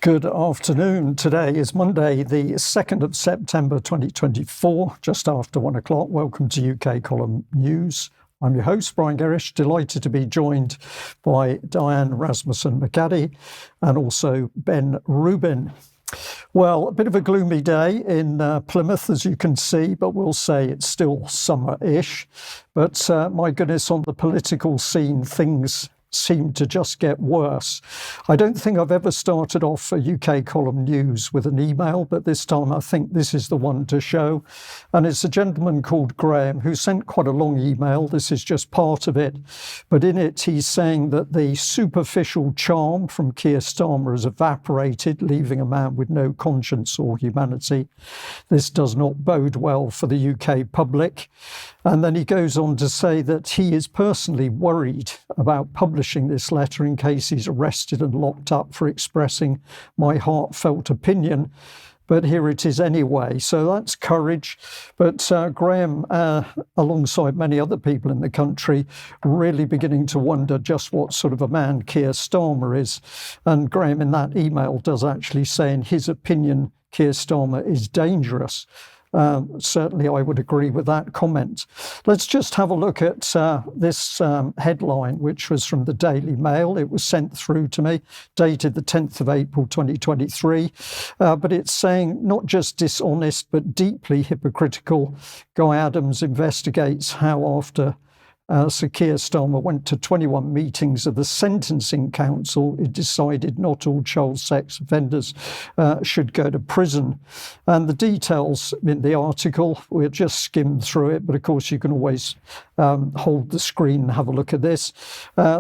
Good afternoon. Today is Monday, the 2nd of September 2024, just after 1 o'clock. Welcome to UK Column News. I'm your host, Brian Gerrish, delighted to be joined by Diane, Rasmussen, McAdie, and also Ben Rubin. Well, a bit of a gloomy day in Plymouth, as you can see, but we'll say it's still summer-ish. But my goodness, on the political scene, things seem to just get worse. I don't think I've ever started off a UK Column News with an email, but this time I think this is the one to show. And it's a gentleman called Graham who sent quite a long email. This is just part of it. But in it, he's saying that the superficial charm from Keir Starmer has evaporated, leaving a man with no conscience or humanity. This does not bode well for the UK public. And then he goes on to say that he is personally worried about publishing this letter in case he's arrested and locked up for expressing my heartfelt opinion. But here it is anyway. So that's courage. But Graham, alongside many other people in the country, really beginning to wonder just what sort of a man Keir Starmer is. And Graham in that email does actually say, in his opinion, Keir Starmer is dangerous. Certainly, I would agree with that comment. Let's just have a look at this headline, which was from the Daily Mail. It was sent through to me, dated the 10th of April 2023. But it's saying not just dishonest, but deeply hypocritical. Guy Adams investigates how after Sir Keir Starmer went to 21 meetings of the Sentencing Council, it decided not all child sex offenders should go to prison. And the details in the article, we'll just skim through it, but of course you can always hold the screen and have a look at this.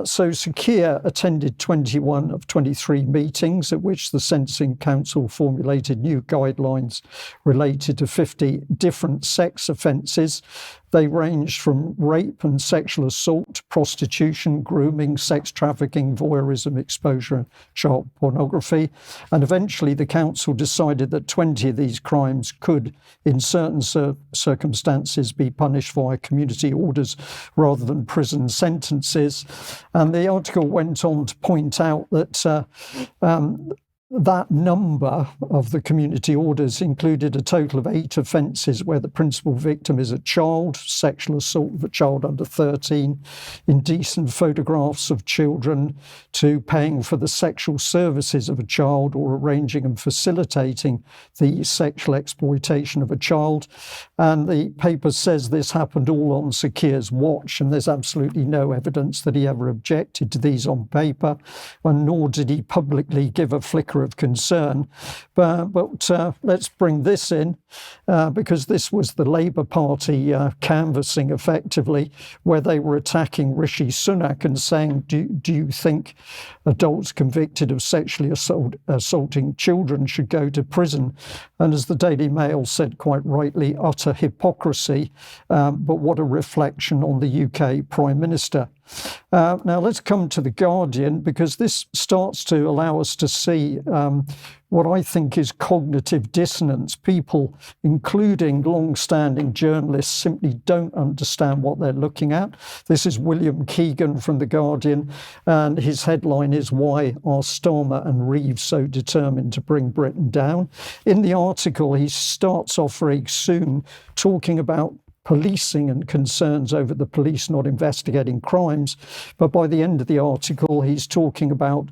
So Sir Keir attended 21 of 23 meetings at which the Sentencing Council formulated new guidelines related to 50 different sex offences. They ranged from rape and sexual assault, prostitution, grooming, sex trafficking, voyeurism, exposure, and child pornography. And eventually the council decided that 20 of these crimes could, in certain circumstances, be punished via community orders rather than prison sentences. And the article went on to point out that that number of the community orders included a total of 8 offences where the principal victim is a child, sexual assault of a child under 13, indecent photographs of children, to paying for the sexual services of a child or arranging and facilitating the sexual exploitation of a child. And the paper says this happened all on Sir Keir's watch, and there's absolutely no evidence that he ever objected to these on paper, and nor did he publicly give a flicker of concern. But let's bring this in because this was the Labour Party canvassing effectively, where they were attacking Rishi Sunak and saying, do you think adults convicted of sexually assaulting children should go to prison? And as the Daily Mail said quite rightly, utter hypocrisy, but what a reflection on the UK Prime Minister. Now let's come to The Guardian, because this starts to allow us to see what I think is cognitive dissonance. People, including long-standing journalists, simply don't understand what they're looking at. This is William Keegan from The Guardian, and his headline is "Why Are Starmer and Reeves So Determined to Bring Britain Down?" In the article, he starts off very soon talking about policing and concerns over the police not investigating crimes. But by the end of the article, he's talking about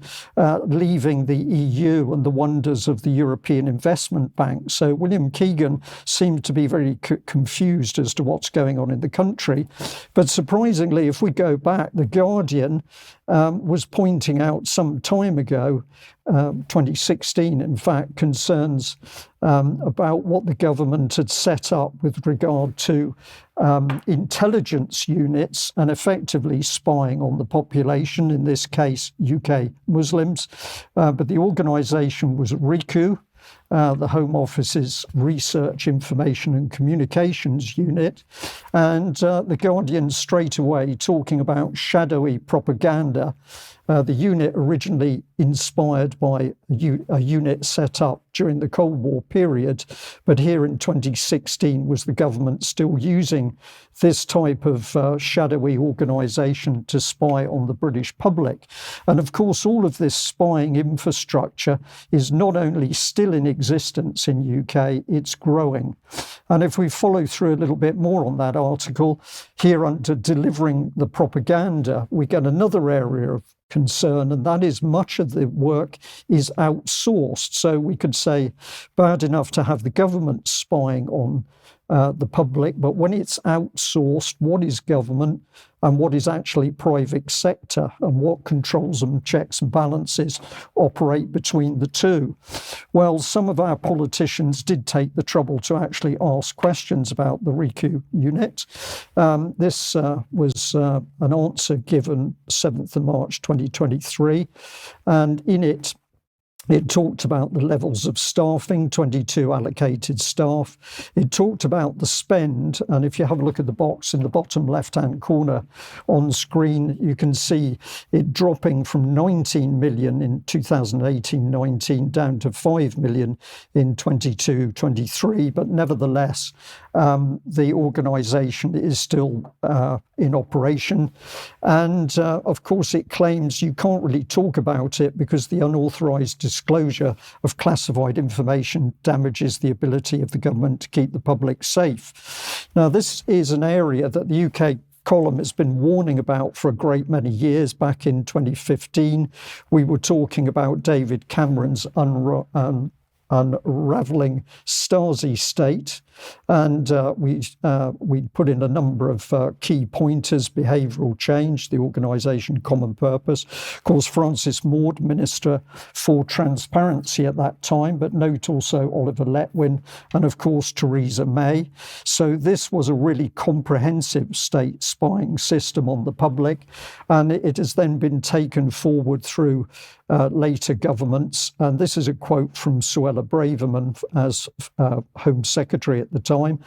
leaving the EU and the wonders of the European Investment Bank. So William Keegan seems to be very confused as to what's going on in the country. But surprisingly, if we go back, The Guardian was pointing out some time ago, 2016, in fact, concerns about what the government had set up with regard to intelligence units and effectively spying on the population, in this case UK Muslims. But the organisation was RICU, the Home Office's Research, Information and Communications Unit. And The Guardian straight away talking about shadowy propaganda. The unit originally inspired by a unit set up during the Cold War period, but here in 2016 was the government still using this type of shadowy organisation to spy on the British public. And of course, all of this spying infrastructure is not only still in existence in UK, it's growing. And if we follow through a little bit more on that article, here under delivering the propaganda, we get another area of concern, and that is much of the work is outsourced. So we could say bad enough to have the government spying on the public, but when it's outsourced, what is government and what is actually private sector, and what controls and checks and balances operate between the two? Well, some of our politicians did take the trouble to actually ask questions about the RICU unit. This was an answer given 7th of March 2023, and in it talked about the levels of staffing, 22 allocated staff. It talked about the spend, and if you have a look at the box in the bottom left-hand corner on screen, you can see it dropping from 19 million in 2018-19 down to 5 million in 22-23, but nevertheless, the organisation is still in operation. And of course, it claims you can't really talk about it because the unauthorised disclosure of classified information damages the ability of the government to keep the public safe. Now, this is an area that the UK column has been warning about for a great many years. Back in 2015, we were talking about David Cameron's unravelling Stasi state, and we put in a number of key pointers: behavioural change, the organisation common purpose. Of course, Francis Maude, Minister for Transparency at that time, but note also Oliver Letwin, and of course Theresa May. So this was a really comprehensive state spying system on the public, and it has then been taken forward through later governments. And this is a quote from Suella Braverman as Home Secretary at the time,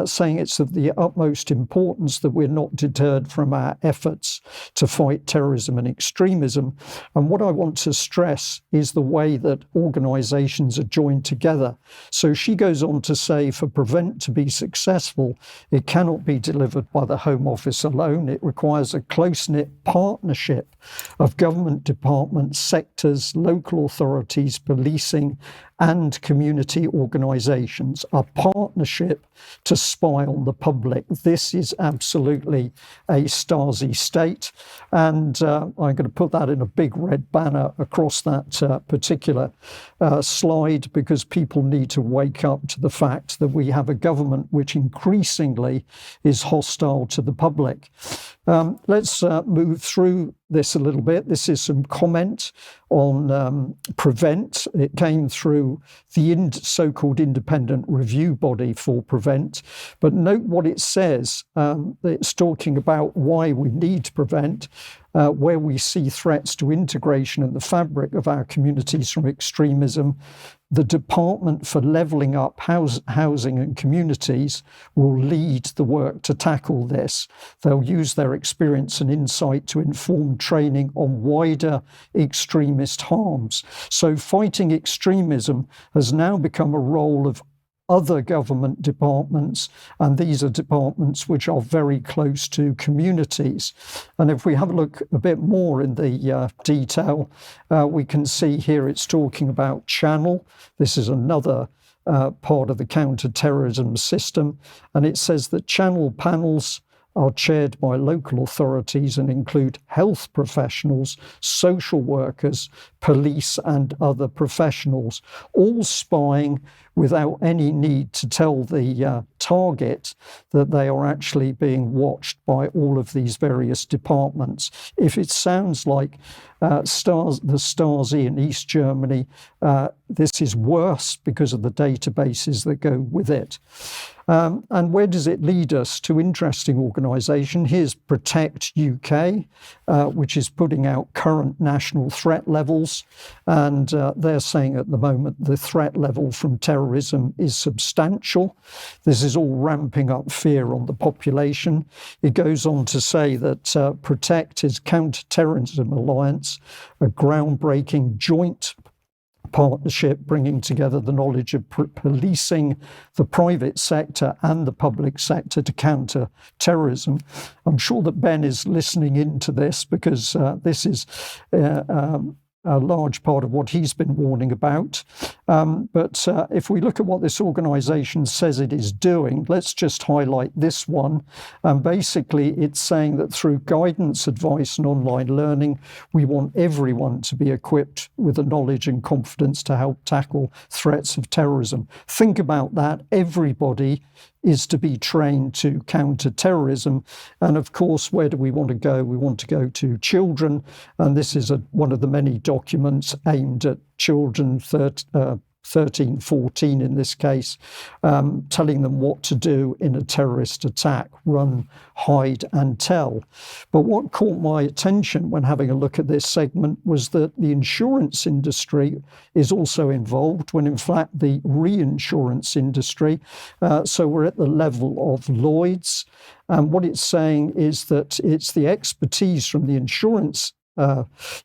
saying it's of the utmost importance that we're not deterred from our efforts to fight terrorism and extremism. And what I want to stress is the way that organisations are joined together. So she goes on to say, for Prevent to be successful, it cannot be delivered by the Home Office alone. It requires a close-knit partnership of government departments, sectors, local authorities, policing, and community organisations, a partnership to spy on the public. This is absolutely a Stasi state, and I'm going to put that in a big red banner across that particular slide, because people need to wake up to the fact that we have a government which increasingly is hostile to the public. Let's move through this a little bit. This is some comment on Prevent. It came through the so-called independent review body for Prevent. But note what it says. It's talking about why we need Prevent, where we see threats to integration and the fabric of our communities from extremism. The Department for Levelling Up Housing and Communities will lead the work to tackle this. They'll use their experience and insight to inform training on wider extremist harms. So fighting extremism has now become a role of other government departments, and these are departments which are very close to communities. And if we have a look a bit more in the detail, we can see here it's talking about Channel. This is another part of the counter-terrorism system, and it says that Channel panels are chaired by local authorities and include health professionals, social workers, police and other professionals, all spying without any need to tell the target that they are actually being watched by all of these various departments. If it sounds like the Stasi in East Germany, this is worse because of the databases that go with it. And where does it lead us? To interesting organisation. Here's Protect UK, which is putting out current national threat levels. And they're saying at the moment the threat level from terrorism is substantial. This is all ramping up fear on the population. It goes on to say that Protect is Counter-terrorism Alliance, a groundbreaking joint partnership bringing together the knowledge of policing the private sector and the public sector to counter terrorism. I'm sure that Ben is listening into this because this is a large part of what he's been warning about. But if we look at what this organisation says it is doing, let's just highlight this one. Basically, it's saying that through guidance, advice and online learning, we want everyone to be equipped with the knowledge and confidence to help tackle threats of terrorism. Think about that. Everybody is to be trained to counter terrorism. And of course, where do we want to go? We want to go to children. And this is one of the many documents aimed at children, 13, 14 in this case, telling them what to do in a terrorist attack: run, hide and tell. But what caught my attention when having a look at this segment was that the insurance industry is also involved, when in fact the reinsurance industry, so we're at the level of Lloyd's. And what it's saying is that it's the expertise from the insurance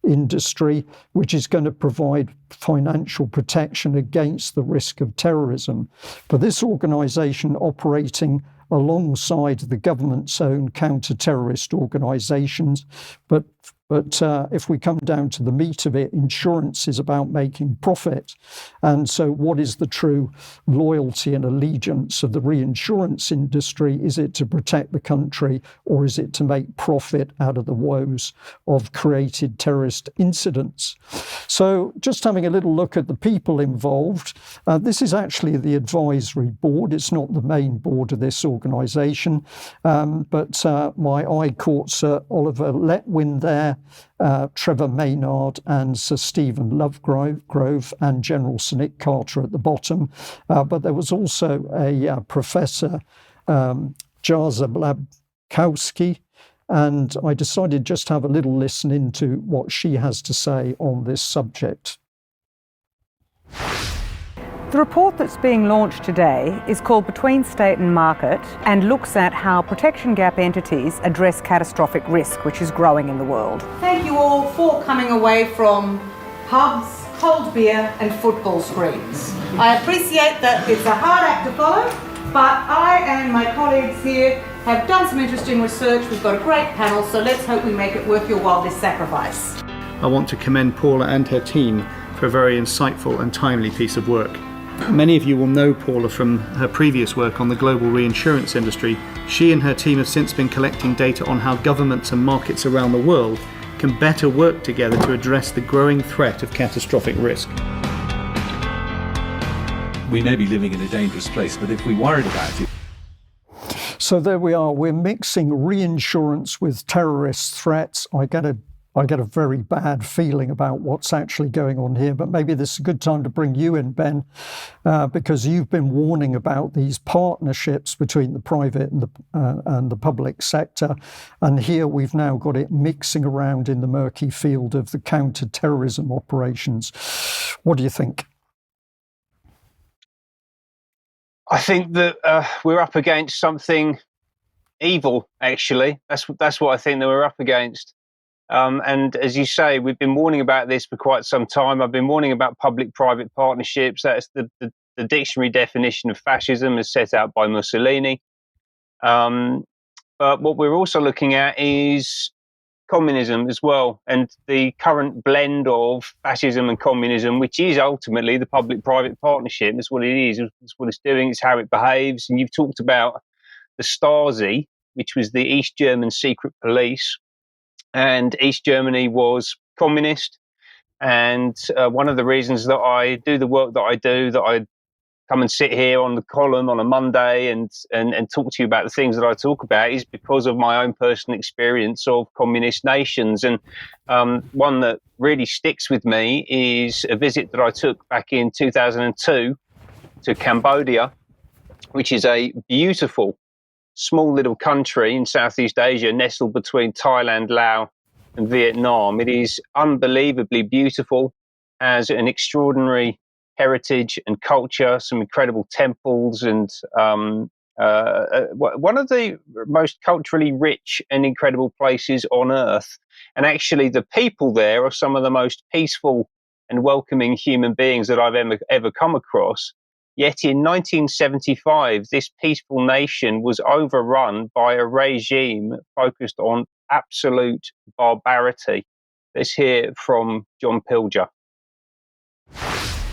industry which is going to provide financial protection against the risk of terrorism. For this organisation operating alongside the government's own counter-terrorist organisations, but if we come down to the meat of it, insurance is about making profit. And so what is the true loyalty and allegiance of the reinsurance industry? Is it to protect the country, or is it to make profit out of the woes of created terrorist incidents? So just having a little look at the people involved, this is actually the advisory board. It's not the main board of this organisation, but my eye caught Sir Oliver Letwin there, Trevor Maynard and Sir Stephen Lovegrove and General Sir Nick Carter at the bottom. But there was also a Professor Jarza Blabkowski, and I decided just to have a little listen into what she has to say on this subject. The report that's being launched today is called Between State and Market and looks at how protection gap entities address catastrophic risk, which is growing in the world. Thank you all for coming away from pubs, cold beer and football screens. I appreciate that it's a hard act to follow, but I and my colleagues here have done some interesting research. We've got a great panel, so let's hope we make it worth your while, this sacrifice. I want to commend Paula and her team for a very insightful and timely piece of work. Many of you will know Paula from her previous work on the global reinsurance industry. She and her team have since been collecting data on how governments and markets around the world can better work together to address the growing threat of catastrophic risk. We may be living in a dangerous place, but if we worried about it. So there we are. We're mixing reinsurance with terrorist threats. I get a very bad feeling about what's actually going on here, but maybe this is a good time to bring you in, Ben, because you've been warning about these partnerships between the private and the public sector. And here we've now got it mixing around in the murky field of the counter-terrorism operations. What do you think? I think that we're up against something evil, actually. That's what I think that we're up against. And as you say, we've been warning about this for quite some time. I've been warning about public-private partnerships. That's the dictionary definition of fascism as set out by Mussolini. But what we're also looking at is communism as well, and the current blend of fascism and communism, which is ultimately the public-private partnership. That's what it is. It's what it's doing. It's how it behaves. And you've talked about the Stasi, which was the East German secret police. And East Germany was communist. And one of the reasons that I do the work that I do, that I come and sit here on the column on a Monday and talk to you about the things that I talk about is because of my own personal experience of communist nations. And one that really sticks with me is a visit that I took back in 2002 to Cambodia, which is a beautiful, small little country in Southeast Asia, nestled between Thailand, Laos, and Vietnam. It is unbelievably beautiful, has an extraordinary heritage and culture, some incredible temples, and one of the most culturally rich and incredible places on earth. And actually, the people there are some of the most peaceful and welcoming human beings that I've ever come across. Yet in 1975, this peaceful nation was overrun by a regime focused on absolute barbarity. Let's hear from John Pilger.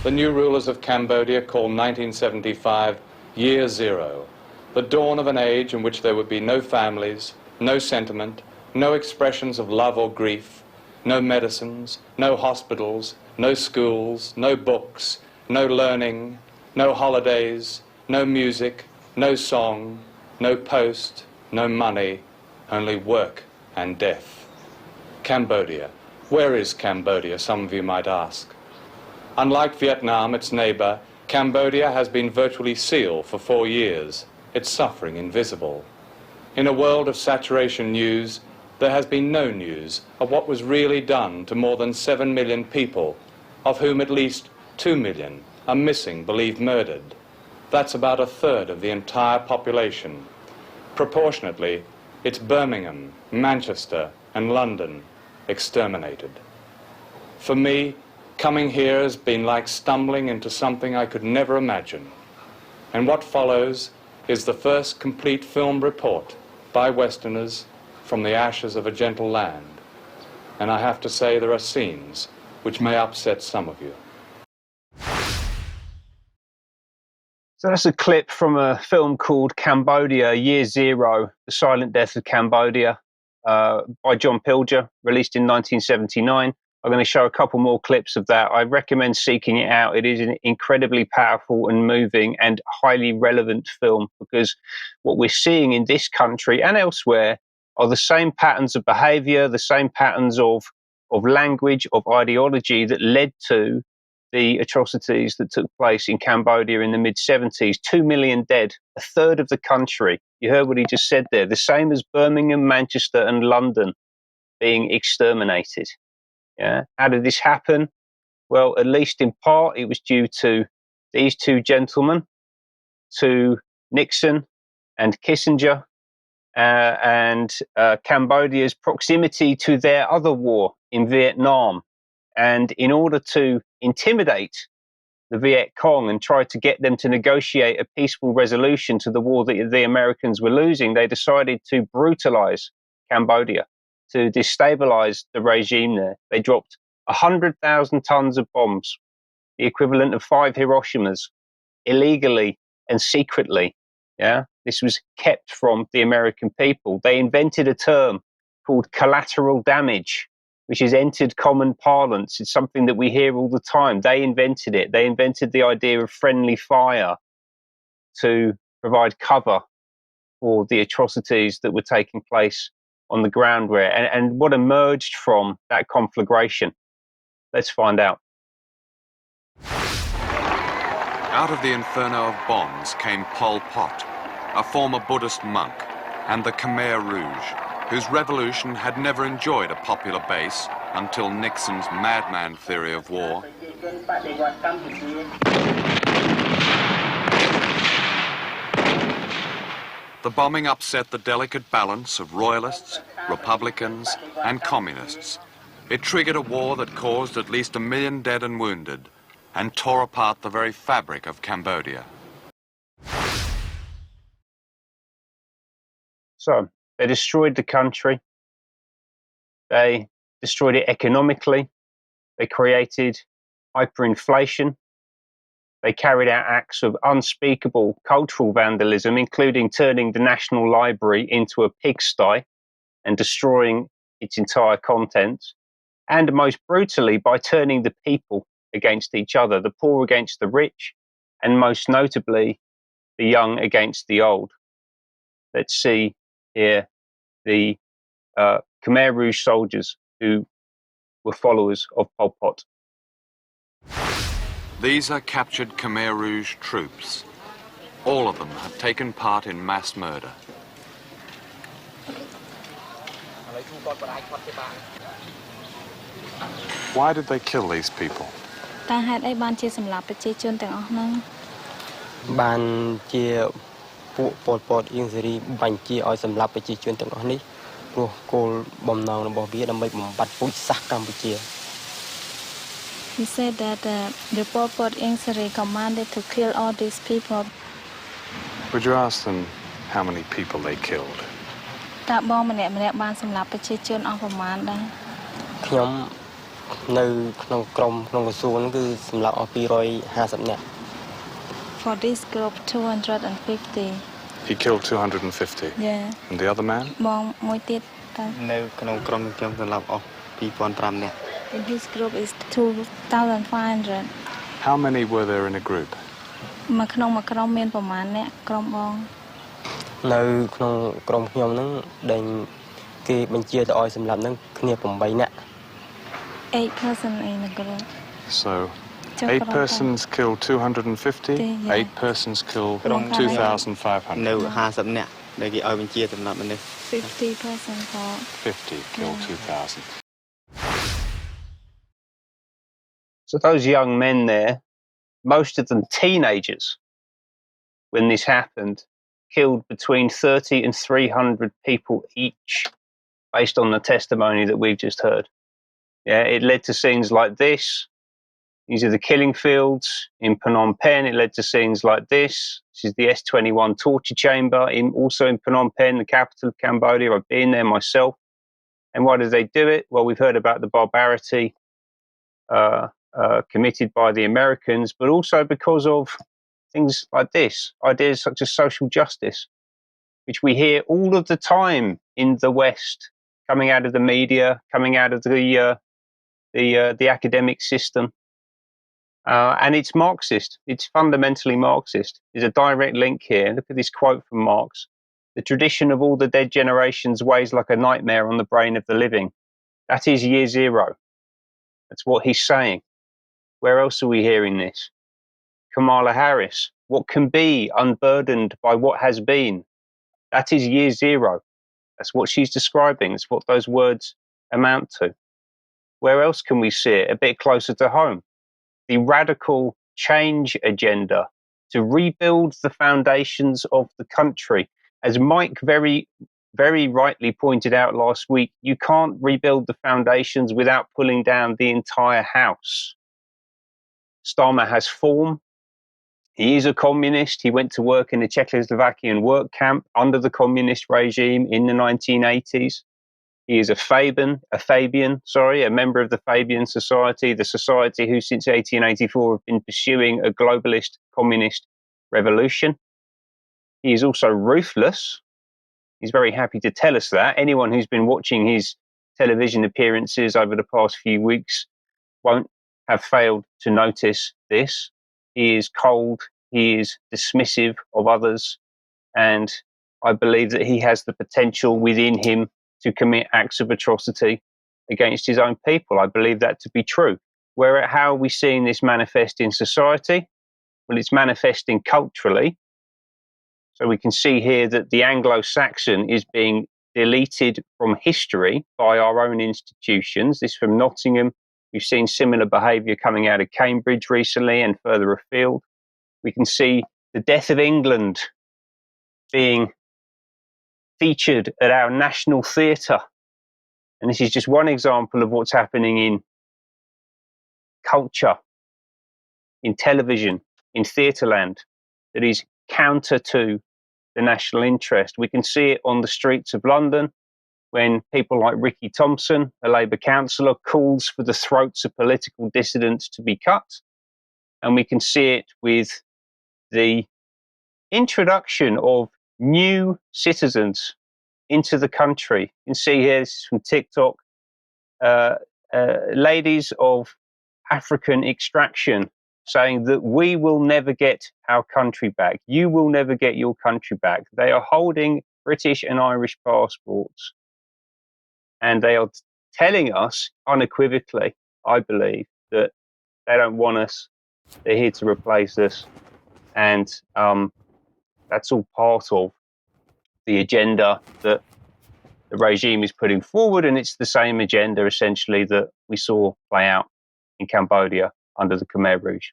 The new rulers of Cambodia call 1975 Year Zero, the dawn of an age in which there would be no families, no sentiment, no expressions of love or grief, no medicines, no hospitals, no schools, no books, no learning, no holidays, no music, no song, no post, no money, only work and death. Cambodia. Where is Cambodia, some of you might ask? Unlike Vietnam, its neighbor, Cambodia has been virtually sealed for 4 years, its suffering invisible. In a world of saturation news, there has been no news of what was really done to more than 7 million people, of whom at least 2 million are missing, believed murdered. That's about a third of the entire population. Proportionately, it's Birmingham, Manchester, and London exterminated. For me, coming here has been like stumbling into something I could never imagine. And what follows is the first complete film report by Westerners from the ashes of a gentle land. And I have to say there are scenes which may upset some of you. So that's a clip from a film called Cambodia, Year Zero, The Silent Death of Cambodia, by John Pilger, released in 1979. I'm going to show a couple more clips of that. I recommend seeking it out. It is an incredibly powerful and moving and highly relevant film, because what we're seeing in this country and elsewhere are the same patterns of behavior, the same patterns of language, of ideology that led to the atrocities that took place in Cambodia in the mid-70s. 2 million dead, a third of the country. You heard what he just said there. The same as Birmingham, Manchester, and London being exterminated. Yeah. How did this happen? Well, at least in part, it was due to these two gentlemen, to Nixon and Kissinger, and Cambodia's proximity to their other war in Vietnam. And in order to intimidate the Viet Cong and try to get them to negotiate a peaceful resolution to the war that the Americans were losing, they decided to brutalize Cambodia, to destabilize the regime there. They dropped 100,000 tons of bombs, the equivalent of 5 Hiroshimas, illegally and secretly. Yeah, this was kept from the American people. They invented a term called collateral damage, which has entered common parlance. It's something that we hear all the time. They invented it. They invented the idea of friendly fire to provide cover for the atrocities that were taking place on the ground there. And what emerged from that conflagration? Let's find out. Out of the inferno of bombs came Pol Pot, a former Buddhist monk, and the Khmer Rouge, whose revolution had never enjoyed a popular base until Nixon's madman theory of war. The bombing upset the delicate balance of royalists, republicans, and communists. It triggered a war that caused at least 1 million dead and wounded, and tore apart the very fabric of Cambodia. So, they destroyed the country. They destroyed it economically. They created hyperinflation. They carried out acts of unspeakable cultural vandalism, including turning the National Library into a pigsty and destroying its entire contents. And most brutally, by turning the people against each other, the poor against the rich, and most notably, the young against the old. Let's see here the Khmer Rouge soldiers who were followers of Pol Pot. These are captured Khmer Rouge troops. All of them have taken part in mass murder. Why did they kill these people? He said that the Pol Pot Ingsari commanded to kill all these people. Would you ask them how many people they killed? For this group, 250. He killed 250? Yeah. And the other man? In his group is 2,500. How many were there in a group? Eight persons in a group. So 8 persons killed 250, yeah. 8 persons killed 2,500. No, 50 persons. 50 killed 2,000. So those young men there, most of them teenagers, when this happened, killed between 30 and 300 people each, based on the testimony that we've just heard. Yeah, it led to scenes like this. These are the killing fields in Phnom Penh. It led to scenes like this. This is the S-21 torture chamber, also in Phnom Penh, the capital of Cambodia. I've been there myself. And why did they do it? Well, we've heard about the barbarity committed by the Americans, but also because of things like this, ideas such as social justice, which we hear all of the time in the West, coming out of the media, coming out of the academic system. And it's Marxist. It's fundamentally Marxist. There's a direct link here. Look at this quote from Marx. The tradition of all the dead generations weighs like a nightmare on the brain of the living. That is year zero. That's what he's saying. Where else are we hearing this? Kamala Harris. What can be unburdened by what has been? That is year zero. That's what she's describing. It's what those words amount to. Where else can we see it? A bit closer to home. The radical change agenda to rebuild the foundations of the country. As Mike very, very rightly pointed out last week, you can't rebuild the foundations without pulling down the entire house. Starmer has form. He is a communist. He went to work in a Czechoslovakian work camp under the communist regime in the 1980s. He is a Fabian, a member of the Fabian Society, the society who since 1884 have been pursuing a globalist communist revolution. He is also ruthless. He's very happy to tell us that. Anyone who's been watching his television appearances over the past few weeks won't have failed to notice this. He is cold, he is dismissive of others, and I believe that he has the potential within him to commit acts of atrocity against his own people. I believe that to be true. How are we seeing this manifest in society? Well, it's manifesting culturally. So we can see here that the Anglo-Saxon is being deleted from history by our own institutions. This from Nottingham. We've seen similar behaviour coming out of Cambridge recently and further afield. We can see the death of England being featured at our national theatre. And this is just one example of what's happening in culture, in television, in theatreland, that is counter to the national interest. We can see it on the streets of London when people like Ricky Thompson, a Labour councillor, calls for the throats of political dissidents to be cut. And we can see it with the introduction of new citizens into the country. You can see here, this is from TikTok, ladies of African extraction saying that we will never get our country back. You will never get your country back. They are holding British and Irish passports, and they are telling us unequivocally, I believe, that they don't want us. They're here to replace us. And that's all part of the agenda that the regime is putting forward. And it's the same agenda, essentially, that we saw play out in Cambodia under the Khmer Rouge.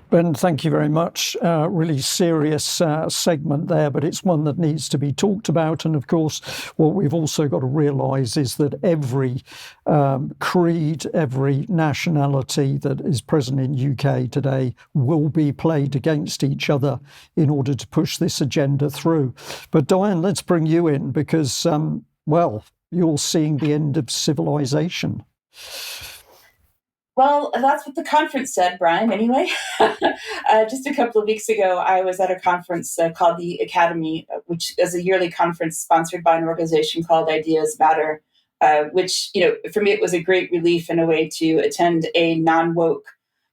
Ben, thank you very much. Really serious segment there, but it's one that needs to be talked about. And of course, what we've also got to realise is that every creed, every nationality that is present in UK today will be played against each other in order to push this agenda through. But Diane, let's bring you in because, well, you're seeing the end of civilization. Well, that's what the conference said, Brian, anyway. Just a couple of weeks ago, I was at a conference called the Academy, which is a yearly conference sponsored by an organization called Ideas Matter, which, for me, it was a great relief in a way to attend a non-woke,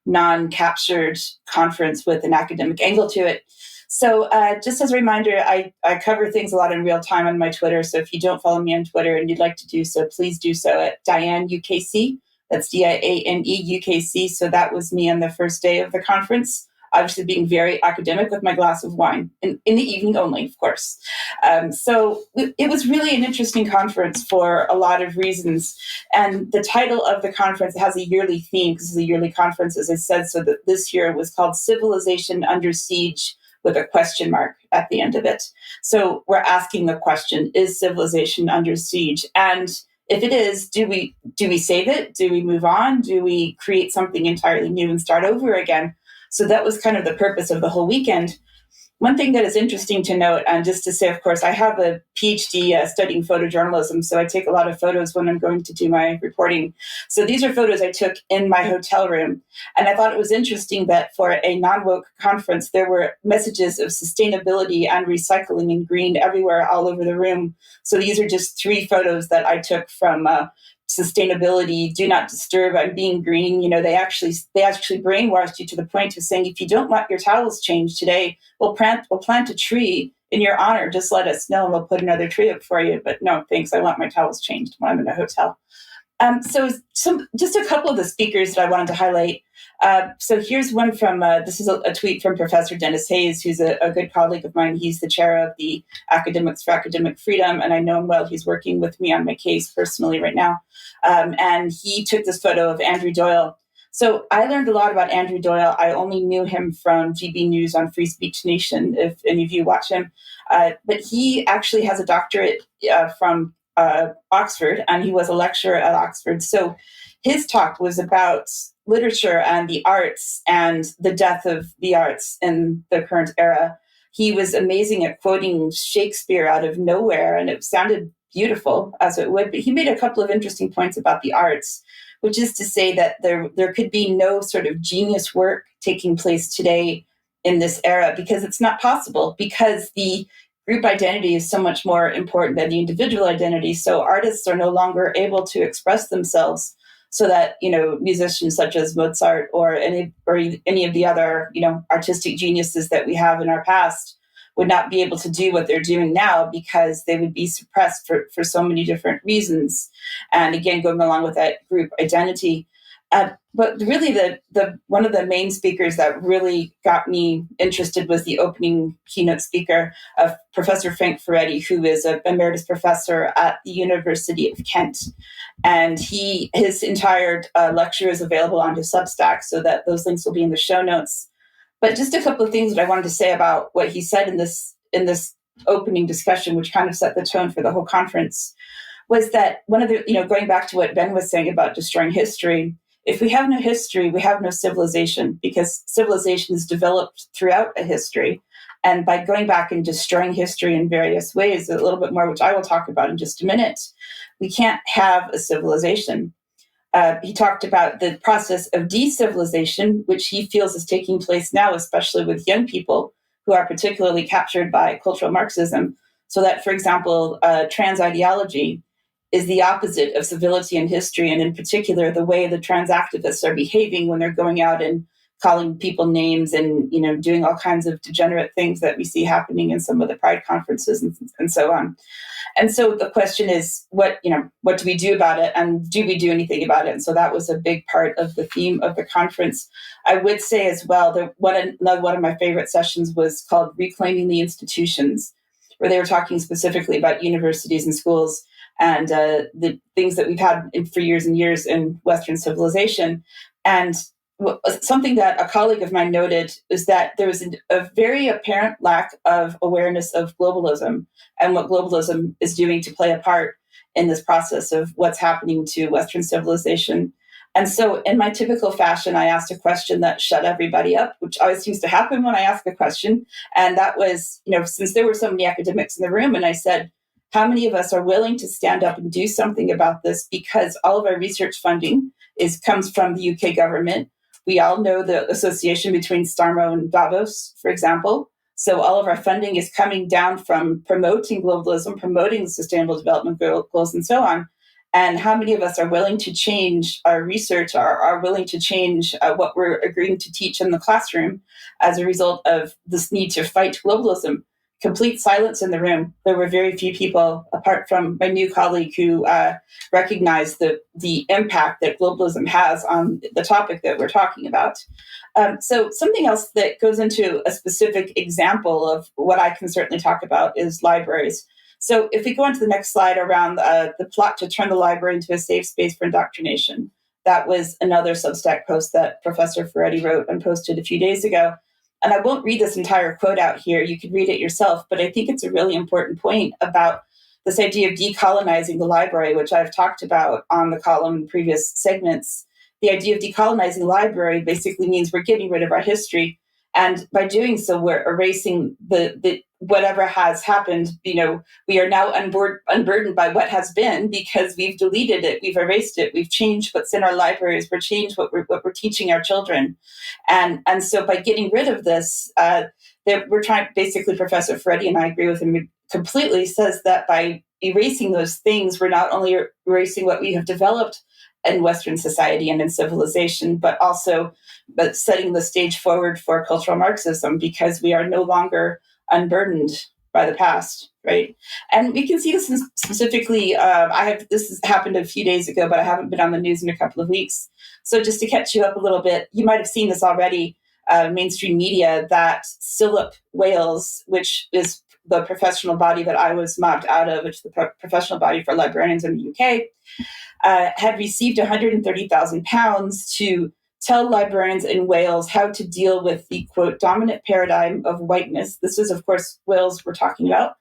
non-captured conference with an academic angle to it. So just as a reminder, I cover things a lot in real time on my Twitter. So if you don't follow me on Twitter and you'd like to do so, please do so at Diane UKC. That's Diane UKC. So that was me on the first day of the conference, obviously being very academic with my glass of wine, in the evening only, of course. So it was really an interesting conference for a lot of reasons. And the title of the conference has a yearly theme, because it's a yearly conference, as I said, so that this year was called Civilization Under Siege, with a question mark at the end of it. So we're asking the question, is civilization under siege? And if it is, do we save it? Do we move on? Do we create something entirely new and start over again? So that was kind of the purpose of the whole weekend. One thing that is interesting to note, and just to say, of course, I have a PhD studying photojournalism, so I take a lot of photos when I'm going to do my reporting. So these are photos I took in my hotel room. And I thought it was interesting that for a non-woke conference, there were messages of sustainability and recycling in green everywhere, all over the room. So these are just 3 photos that I took from sustainability, do not disturb, I'm being green. They actually brainwashed you to the point of saying, if you don't want your towels changed today, we'll plant a tree in your honor. Just let us know and we'll put another tree up for you. But no, thanks. I want my towels changed when I'm in a hotel. So just a couple of the speakers that I wanted to highlight. So here's one from, this is a tweet from Professor Dennis Hayes, who's a good colleague of mine. He's the chair of the Academics for Academic Freedom, and I know him well. He's working with me on my case personally right now. And he took this photo of Andrew Doyle. So I learned a lot about Andrew Doyle. I only knew him from GB News on Free Speech Nation, if any of you watch him. But he actually has a doctorate from Oxford, and he was a lecturer at Oxford. So his talk was about literature and the arts and the death of the arts in the current era. He was amazing at quoting Shakespeare out of nowhere, and it sounded beautiful as it would. But he made a couple of interesting points about the arts, which is to say that there could be no sort of genius work taking place today in this era, because it's not possible, because the group identity is so much more important than the individual identity. So artists are no longer able to express themselves, so that, musicians such as Mozart or any of the other, artistic geniuses that we have in our past would not be able to do what they're doing now, because they would be suppressed for so many different reasons. And again, going along with that group identity. But really, the one of the main speakers that really got me interested was the opening keynote speaker, Professor Frank Ferretti, who is an emeritus professor at the University of Kent. And his entire lecture is available on his Substack, so that those links will be in the show notes. But just a couple of things that I wanted to say about what he said in this opening discussion, which kind of set the tone for the whole conference, was that one of the, going back to what Ben was saying about destroying history, if we have no history, we have no civilization, because civilization is developed throughout a history. And by going back and destroying history in various ways, a little bit more, which I will talk about in just a minute, we can't have a civilization. He talked about the process of de-civilization, which he feels is taking place now, especially with young people who are particularly captured by cultural Marxism. So that, for example, trans ideology is the opposite of civility in history, and in particular, the way the trans activists are behaving when they're going out and calling people names and, doing all kinds of degenerate things that we see happening in some of the Pride conferences and so on. And so the question is, what do we do about it? And do we do anything about it? And so that was a big part of the theme of the conference. I would say as well that one of my favorite sessions was called Reclaiming the Institutions, where they were talking specifically about universities and schools and the things that we've had for years and years in Western civilization. And something that a colleague of mine noted is that there was a very apparent lack of awareness of globalism and what globalism is doing to play a part in this process of what's happening to Western civilization. And so in my typical fashion, I asked a question that shut everybody up, which always seems to happen when I ask a question. And that was, since there were so many academics in the room, and I said, how many of us are willing to stand up and do something about this? Because all of our research funding comes from the UK government. We all know the association between Starmer and Davos, for example. So all of our funding is coming down from promoting globalism, promoting the Sustainable Development Goals, and so on. And how many of us are willing to change our research, are willing to change what we're agreeing to teach in the classroom as a result of this need to fight globalism? Complete silence in the room. There were very few people, apart from my new colleague, who recognized the impact that globalism has on the topic that we're talking about. So something else that goes into a specific example of what I can certainly talk about is libraries. So if we go on to the next slide around the plot to turn the library into a safe space for indoctrination, that was another Substack post that Professor Fornethy wrote and posted a few days ago. And I won't read this entire quote out here. You could read it yourself, but I think it's a really important point about this idea of decolonizing the library, which I've talked about on the column in previous segments. The idea of decolonizing the library basically means we're getting rid of our history. And by doing so, we're erasing the whatever has happened. We are now unburdened by what has been because we've deleted it, we've erased it, we've changed what's in our libraries, we've changed what we're teaching our children. And so by getting rid of this, we're trying, basically Professor Fornethy, and I agree with him completely, says that by erasing those things, we're not only erasing what we have developed in Western society and in civilization, but also setting the stage forward for cultural Marxism, because we are no longer unburdened by the past, right? And we can see this specifically. This has happened a few days ago, but I haven't been on the news in a couple of weeks. So just to catch you up a little bit, you might have seen this already, mainstream media, that SILIP Wales, which is the professional body that I was mobbed out of, which is the professional body for librarians in the UK, had received £130,000 to tell librarians in Wales how to deal with the, quote, dominant paradigm of whiteness. This is, of course, Wales we're talking about,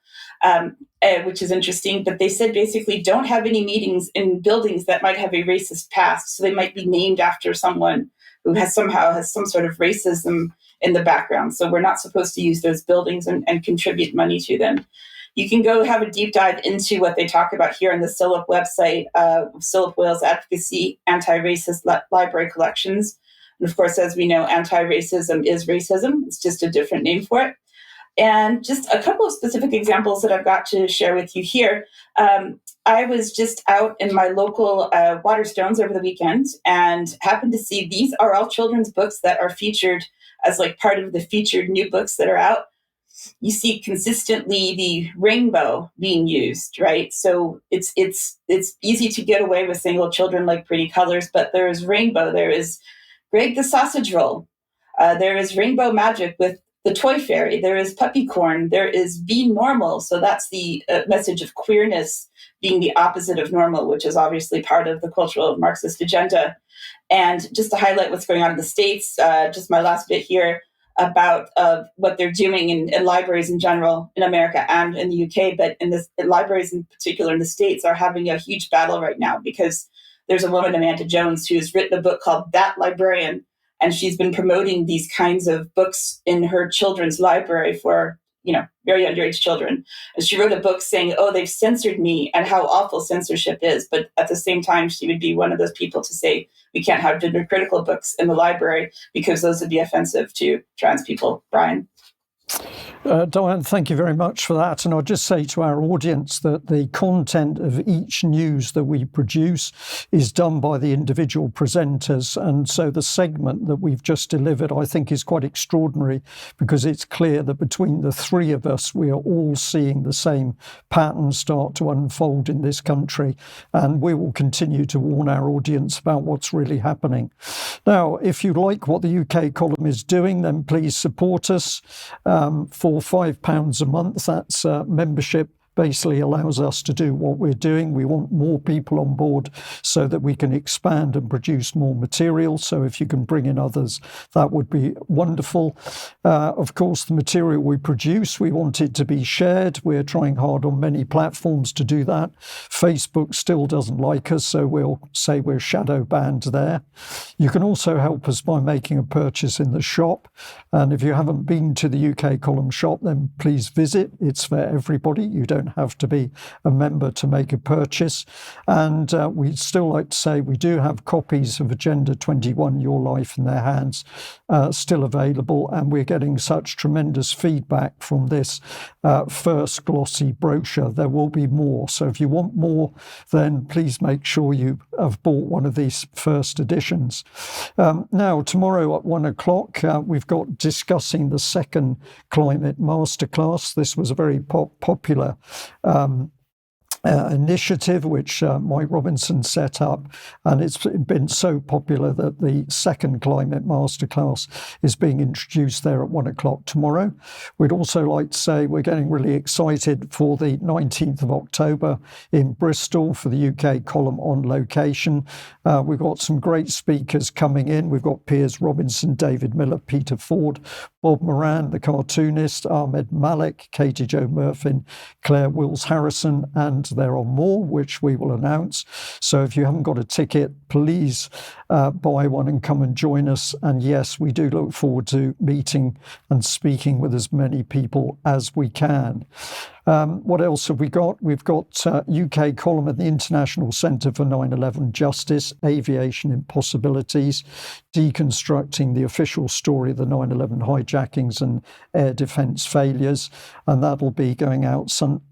which is interesting. But they said basically don't have any meetings in buildings that might have a racist past. So they might be named after someone who has some sort of racism in the background. So we're not supposed to use those buildings and contribute money to them. You can go have a deep dive into what they talk about here on the SILIP website, SILIP Wales Advocacy, Anti-Racist Library Collections. And of course, as we know, anti-racism is racism. It's just a different name for it. And just a couple of specific examples that I've got to share with you here. I was just out in my local Waterstones over the weekend and happened to see these are all children's books that are featured as like part of the featured new books that are out. You see consistently the rainbow being used, right? So it's easy to get away with saying, well, children like pretty colors, but there is rainbow. There is Greg the Sausage Roll. There is rainbow magic with the Toy Fairy. There is puppy corn. There is be normal. So that's the message of queerness being the opposite of normal, which is obviously part of the cultural Marxist agenda. And just to highlight what's going on in the States, just my last bit here, about what they're doing in libraries in general in America and in the UK, but in libraries in particular in the States are having a huge battle right now because there's a woman, Amanda Jones, who's written a book called That Librarian, and she's been promoting these kinds of books in her children's library for, very underage children. And she wrote a book saying, oh, they've censored me and how awful censorship is. But at the same time, she would be one of those people to say, we can't have gender critical books in the library because those would be offensive to trans people. Brian? Diane, thank you very much for that. And I'll just say to our audience that the content of each news that we produce is done by the individual presenters. And so the segment that we've just delivered, I think, is quite extraordinary, because it's clear that between the three of us, we are all seeing the same pattern start to unfold in this country. And we will continue to warn our audience about what's really happening. Now, if you like what the UK column is doing, then please support us for £5 a month. That's membership. Basically allows us to do what we're doing. We want more people on board so that we can expand and produce more material. So if you can bring in others, that would be wonderful. Of course, the material we produce, we want it to be shared. We're trying hard on many platforms to do that. Facebook still doesn't like us, so we'll say we're shadow banned there. You can also help us by making a purchase in the shop. And if you haven't been to the UK column shop, then please visit. It's for everybody. You don't have to be a member to make a purchase. And we'd still like to say we do have copies of Agenda 21, Your Life in Their Hands, still available. And we're getting such tremendous feedback from this first glossy brochure. There will be more. So if you want more, then please make sure you have bought one of these first editions. Now, tomorrow at 1 o'clock, we've got discussing the second climate masterclass. This was a very popular initiative which Mike Robinson set up, and it's been so popular that the second climate masterclass is being introduced there at 1 o'clock tomorrow. We'd also like to say we're getting really excited for the 19th of October in Bristol for the UK column on location. We've got some great speakers coming in. We've got Piers Robinson, David Miller, Peter Ford, Bob Moran, the cartoonist, Ahmed Malik, Katie Jo Murphy, Claire Wills Harrison, and there are more which we will announce. So if you haven't got a ticket, please buy one and come and join us. And yes, we do look forward to meeting and speaking with as many people as we can. What else have we got? We've got UK column at the International Centre for 9/11 Justice, Aviation Impossibilities, deconstructing the official story of the 9/11 hijackings and air defence failures. And that'll be going out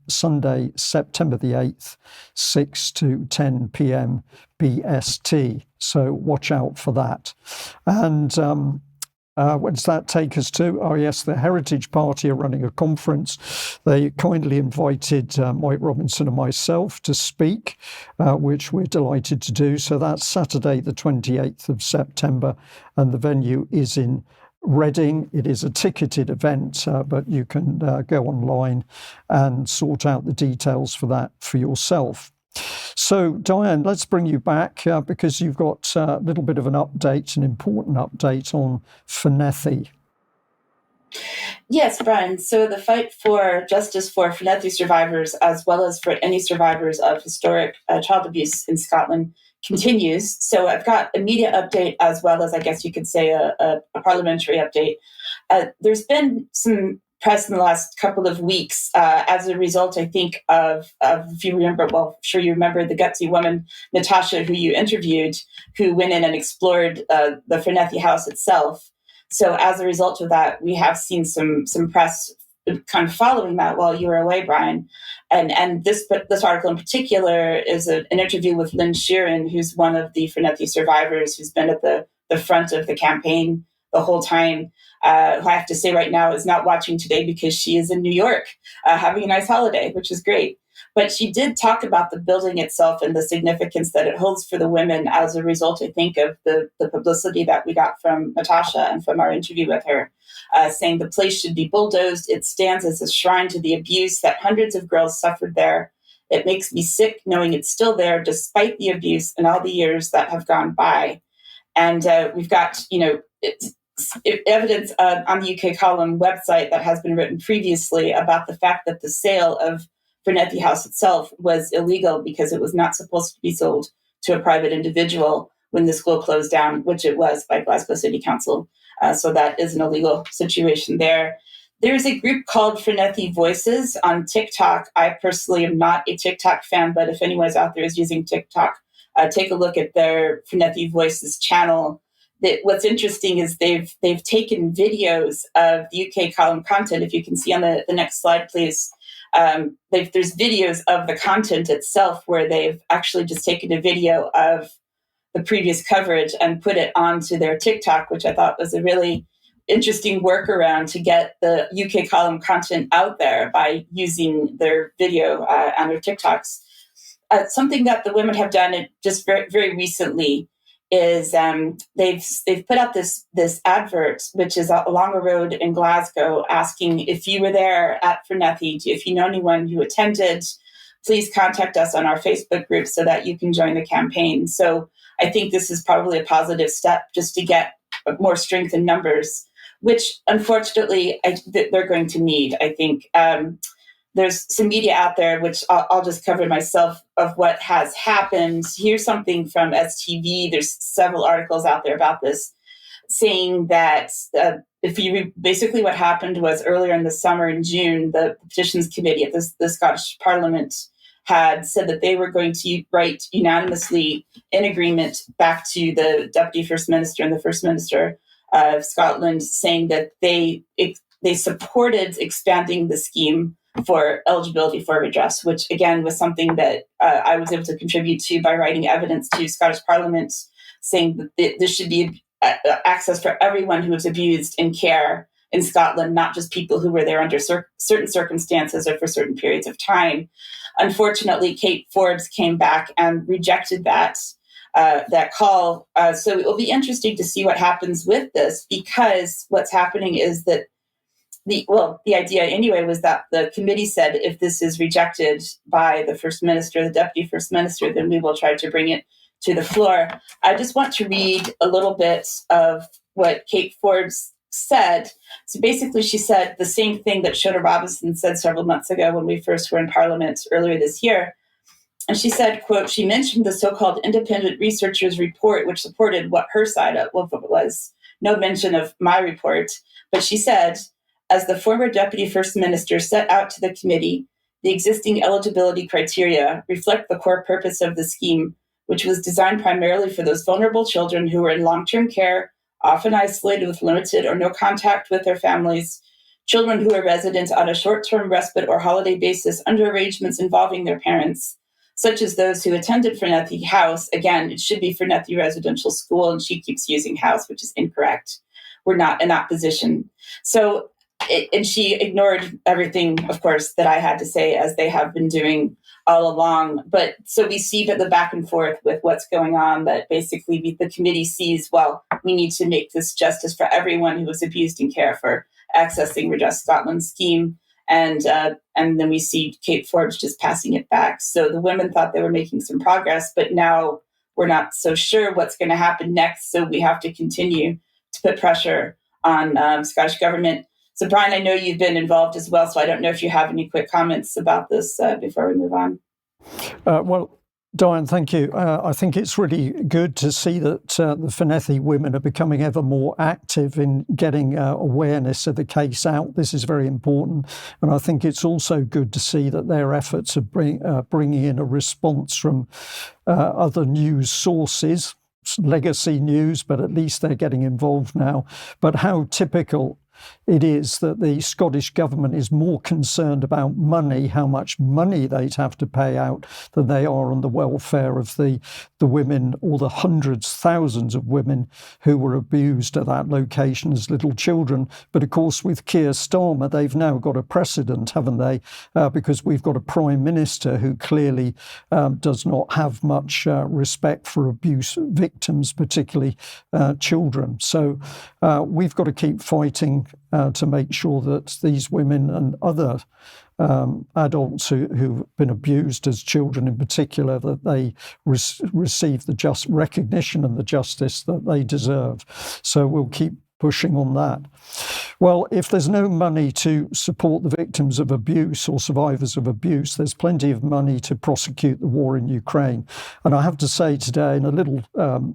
Sunday, September the 8th, 6 to 10 p.m. BST. So watch out for that. And what does that take us to? Oh, yes, the Heritage Party are running a conference. They kindly invited Mike Robinson and myself to speak, which we're delighted to do. So that's Saturday, the 28th of September, and the venue is in Reading. It is a ticketed event, but you can go online and sort out the details for that for yourself. So, Diane, let's bring you back because you've got a little bit of an update, an important update on Fornethy. Yes, Brian. So the fight for justice for Fornethy survivors, as well as for any survivors of historic child abuse in Scotland, continues. So I've got a media update as well as, I guess you could say, a parliamentary update. There's been some press in the last couple of weeks as a result, I think, of if you remember, well, I'm sure you remember the gutsy woman, Natasha, who you interviewed, who went in and explored the Fornethy House itself. So as a result of that, we have seen some press kind of following that while you were away, Brian. And this article in particular is an interview with Lynn Sheeran, who's one of the Fornethy survivors, who's been at the front of the campaign the whole time. Who I have to say right now is not watching today because she is in New York having a nice holiday, which is great. But she did talk about the building itself and the significance that it holds for the women as a result, I think, of the publicity that we got from Natasha and from our interview with her, saying the place should be bulldozed. It stands as a shrine to the abuse that hundreds of girls suffered there. It makes me sick knowing it's still there despite the abuse and all the years that have gone by. And we've got, evidence on the UK column website that has been written previously about the fact that the sale of Fornethy House itself was illegal because it was not supposed to be sold to a private individual when the school closed down, which it was by Glasgow City Council. So that is an illegal situation there. There's a group called Fornethy Voices on TikTok. I personally am not a TikTok fan, but if anyone out there is using TikTok, take a look at their Fornethy Voices channel. what's interesting is they've taken videos of the UK column content. If you can see on the next slide, please. There's videos of the content itself where they've actually just taken a video of the previous coverage and put it onto their TikTok, which I thought was a really interesting workaround to get the UK column content out there by using their video on their TikToks. Something that the women have done just very, very recently is they've put out this advert, which is along a road in Glasgow, asking if you were there at Fornethy, if you know anyone who attended, please contact us on our Facebook group so that you can join the campaign. So I think this is probably a positive step just to get more strength in numbers, which unfortunately they're going to need. I think there's some media out there, which I'll just cover myself, of what has happened. Here's something from STV. There's several articles out there about this, saying that basically what happened was earlier in the summer in June, the Petitions Committee at the Scottish Parliament had said that they were going to write unanimously in agreement back to the Deputy First Minister and the First Minister of Scotland, saying that they supported expanding the scheme for eligibility for redress, which again was something that I was able to contribute to by writing evidence to Scottish Parliament, saying that this should be access for everyone who was abused in care in Scotland, not just people who were there under certain circumstances or for certain periods of time. Unfortunately, Kate Forbes came back and rejected that call. So it will be interesting to see what happens with this, because what's happening is that the idea anyway was that the committee said if this is rejected by the First Minister, the Deputy First Minister, then we will try to bring it to the floor. I just want to read a little bit of what Kate Forbes said. So basically she said the same thing that Shona Robinson said several months ago when we first were in Parliament earlier this year. And she said, quote, she mentioned the so-called independent researchers report, which supported what her side of it was. No mention of my report. But she said, as the former Deputy First Minister set out to the committee, the existing eligibility criteria reflect the core purpose of the scheme, which was designed primarily for those vulnerable children who were in long-term care, often isolated with limited or no contact with their families, children who are resident on a short-term respite or holiday basis under arrangements involving their parents, such as those who attended Fornethy House. Again, it should be Fornethy Residential School, and she keeps using house, which is incorrect. We're not in that position. So, and she ignored everything, of course, that I had to say, as they have been doing all along. But so we see that the back and forth with what's going on, that basically the committee sees, well, we need to make this justice for everyone who was abused in care for accessing Redress Scotland scheme. And then we see Kate Forbes just passing it back. So the women thought they were making some progress, but now we're not so sure what's going to happen next. So we have to continue to put pressure on Scottish government. So Brian, I know you've been involved as well, so I don't know if you have any quick comments about this before we move on. Well, Diane, thank you. I think it's really good to see that the Fornethy women are becoming ever more active in getting awareness of the case out. This is very important. And I think it's also good to see that their efforts are bringing in a response from other news sources, legacy news, but at least they're getting involved now. But how typical it is that the Scottish government is more concerned about money, how much money they'd have to pay out, than they are on the welfare of the women, or the hundreds, thousands of women who were abused at that location as little children. But of course, with Keir Starmer, they've now got a precedent, haven't they? Because we've got a Prime Minister who clearly does not have much respect for abuse victims, particularly children. So we've got to keep fighting to make sure that these women and other adults who've been abused as children in particular, that they receive the just recognition and the justice that they deserve. So we'll keep pushing on that. Well, if there's no money to support the victims of abuse or survivors of abuse, there's plenty of money to prosecute the war in Ukraine. And I have to say today, in a little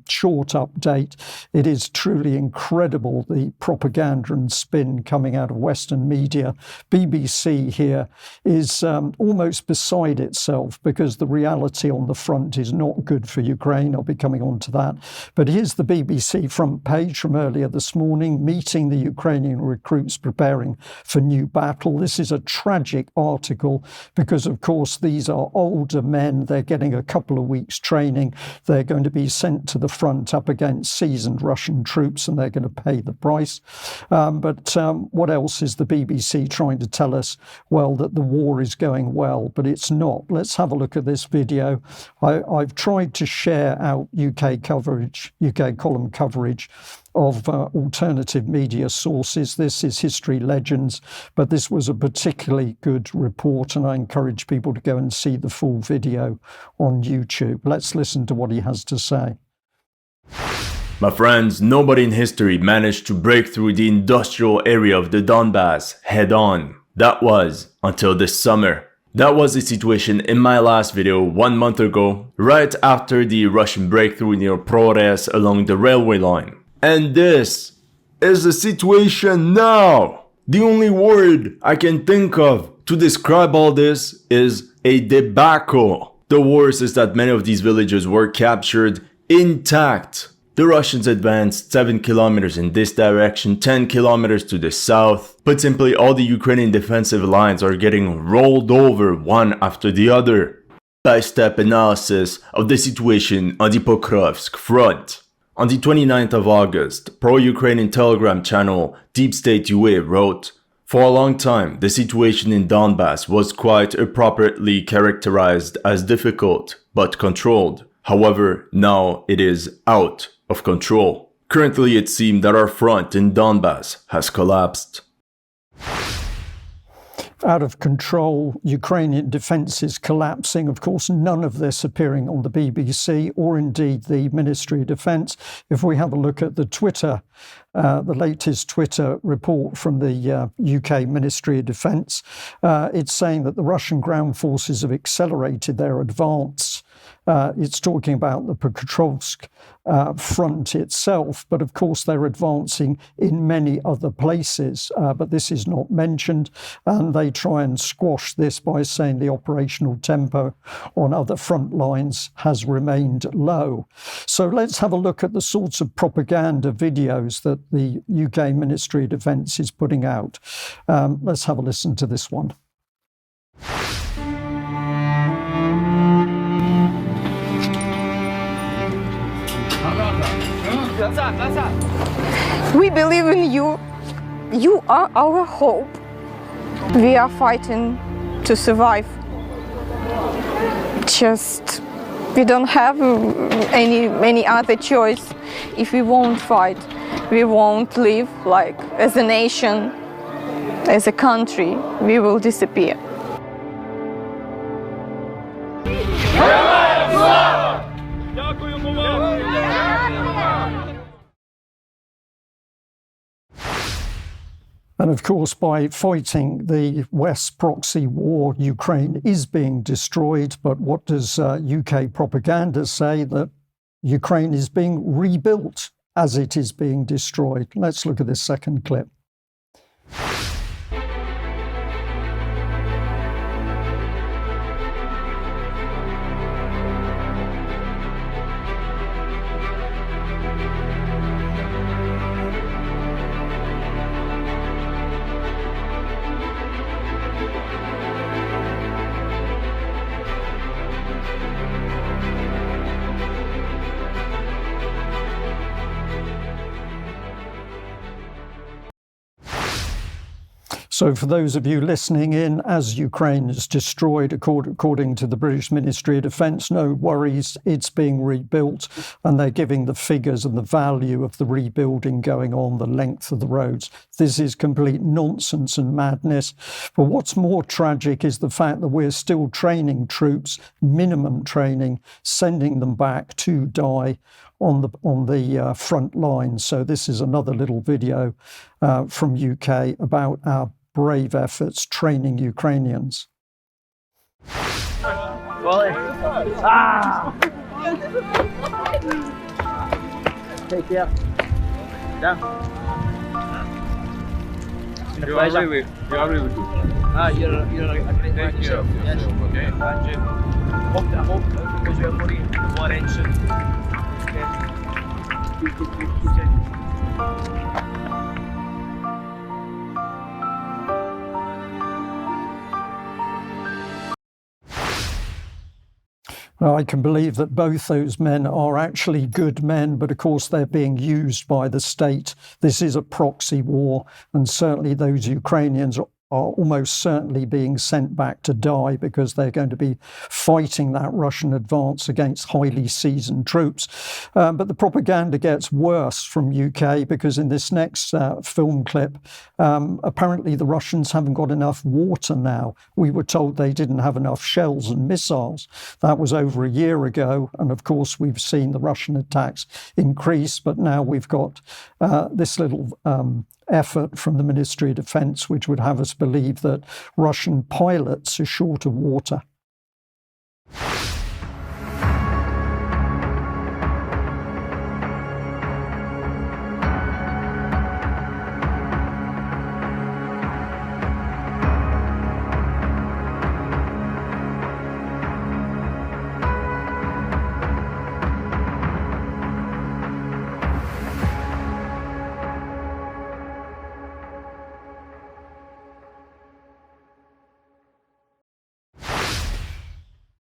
short update, it is truly incredible, the propaganda and spin coming out of Western media. BBC here is almost beside itself because the reality on the front is not good for Ukraine. I'll be coming on to that. But here's the BBC front page from earlier this morning, meeting the Ukrainian recruits preparing for new battle. This is a tragic article because, of course, these are older men. They're getting a couple of weeks training. They're going to be sent to the front up against seasoned Russian troops, and they're going to pay the price. But what else is the BBC trying to tell us? Well, that the war is going well, but it's not. Let's have a look at this video. I've tried to share out UK column coverage of alternative media sources. This is History Legends, but this was a particularly good report, and I encourage people to go and see the full video on YouTube. Let's listen to what he has to say. My friends, nobody in history managed to break through the industrial area of the Donbass head on. That was until this summer. That was the situation in my last video 1 month ago, right after the Russian breakthrough near Prores along the railway line. And this is the situation now. The only word I can think of to describe all this is a debacle. The worst is that many of these villages were captured intact. The Russians advanced 7 kilometers in this direction, 10 kilometers to the south. Put simply, all the Ukrainian defensive lines are getting rolled over one after the other. By-step analysis of the situation on the Pokrovsk front. On the 29th of August, pro-Ukrainian Telegram channel Deep State UA wrote, "For a long time, the situation in Donbass was quite appropriately characterized as difficult, but controlled. However, now it is out of control. Currently, it seems that our front in Donbass has collapsed." Out of control, Ukrainian defences collapsing. Of course, none of this appearing on the BBC or indeed the Ministry of Defence. If we have a look at the Twitter, the latest Twitter report from the UK Ministry of Defence, it's saying that the Russian ground forces have accelerated their advance. It's talking about the Pokrovsk front itself, but of course they're advancing in many other places, but this is not mentioned, and they try and squash this by saying the operational tempo on other front lines has remained low. So let's have a look at the sorts of propaganda videos that the UK Ministry of Defence is putting out. Let's have a listen to this one. We believe in you. You are our hope. We are fighting to survive. Just we don't have any other choice. If we won't fight, we won't live like as a nation, as a country. We will disappear. And of course, by fighting the West proxy war, Ukraine is being destroyed. But what does UK propaganda say? That Ukraine is being rebuilt as it is being destroyed. Let's look at this second clip. So for those of you listening in, as Ukraine is destroyed, according to the British Ministry of Defence, no worries, it's being rebuilt, and they're giving the figures and the value of the rebuilding going on, the length of the roads. This is complete nonsense and madness. But what's more tragic is the fact that we're still training troops, minimum training, sending them back to die on the front line. So this is another little video from UK about our brave efforts training Ukrainians. Take care. Down. You are really. You're a great man yourself. Yes. Okay. And I hope because you're more ancient. Well, I can believe that both those men are actually good men, but of course they're being used by the state. This is a proxy war, and certainly those Ukrainians are almost certainly being sent back to die because they're going to be fighting that Russian advance against highly seasoned troops. But the propaganda gets worse from UK because in this next film clip, apparently the Russians haven't got enough water now. We were told they didn't have enough shells and missiles. That was over a year ago. And of course, we've seen the Russian attacks increase, but now we've got this little effort from the Ministry of Defence, which would have us believe that Russian pilots are short of water.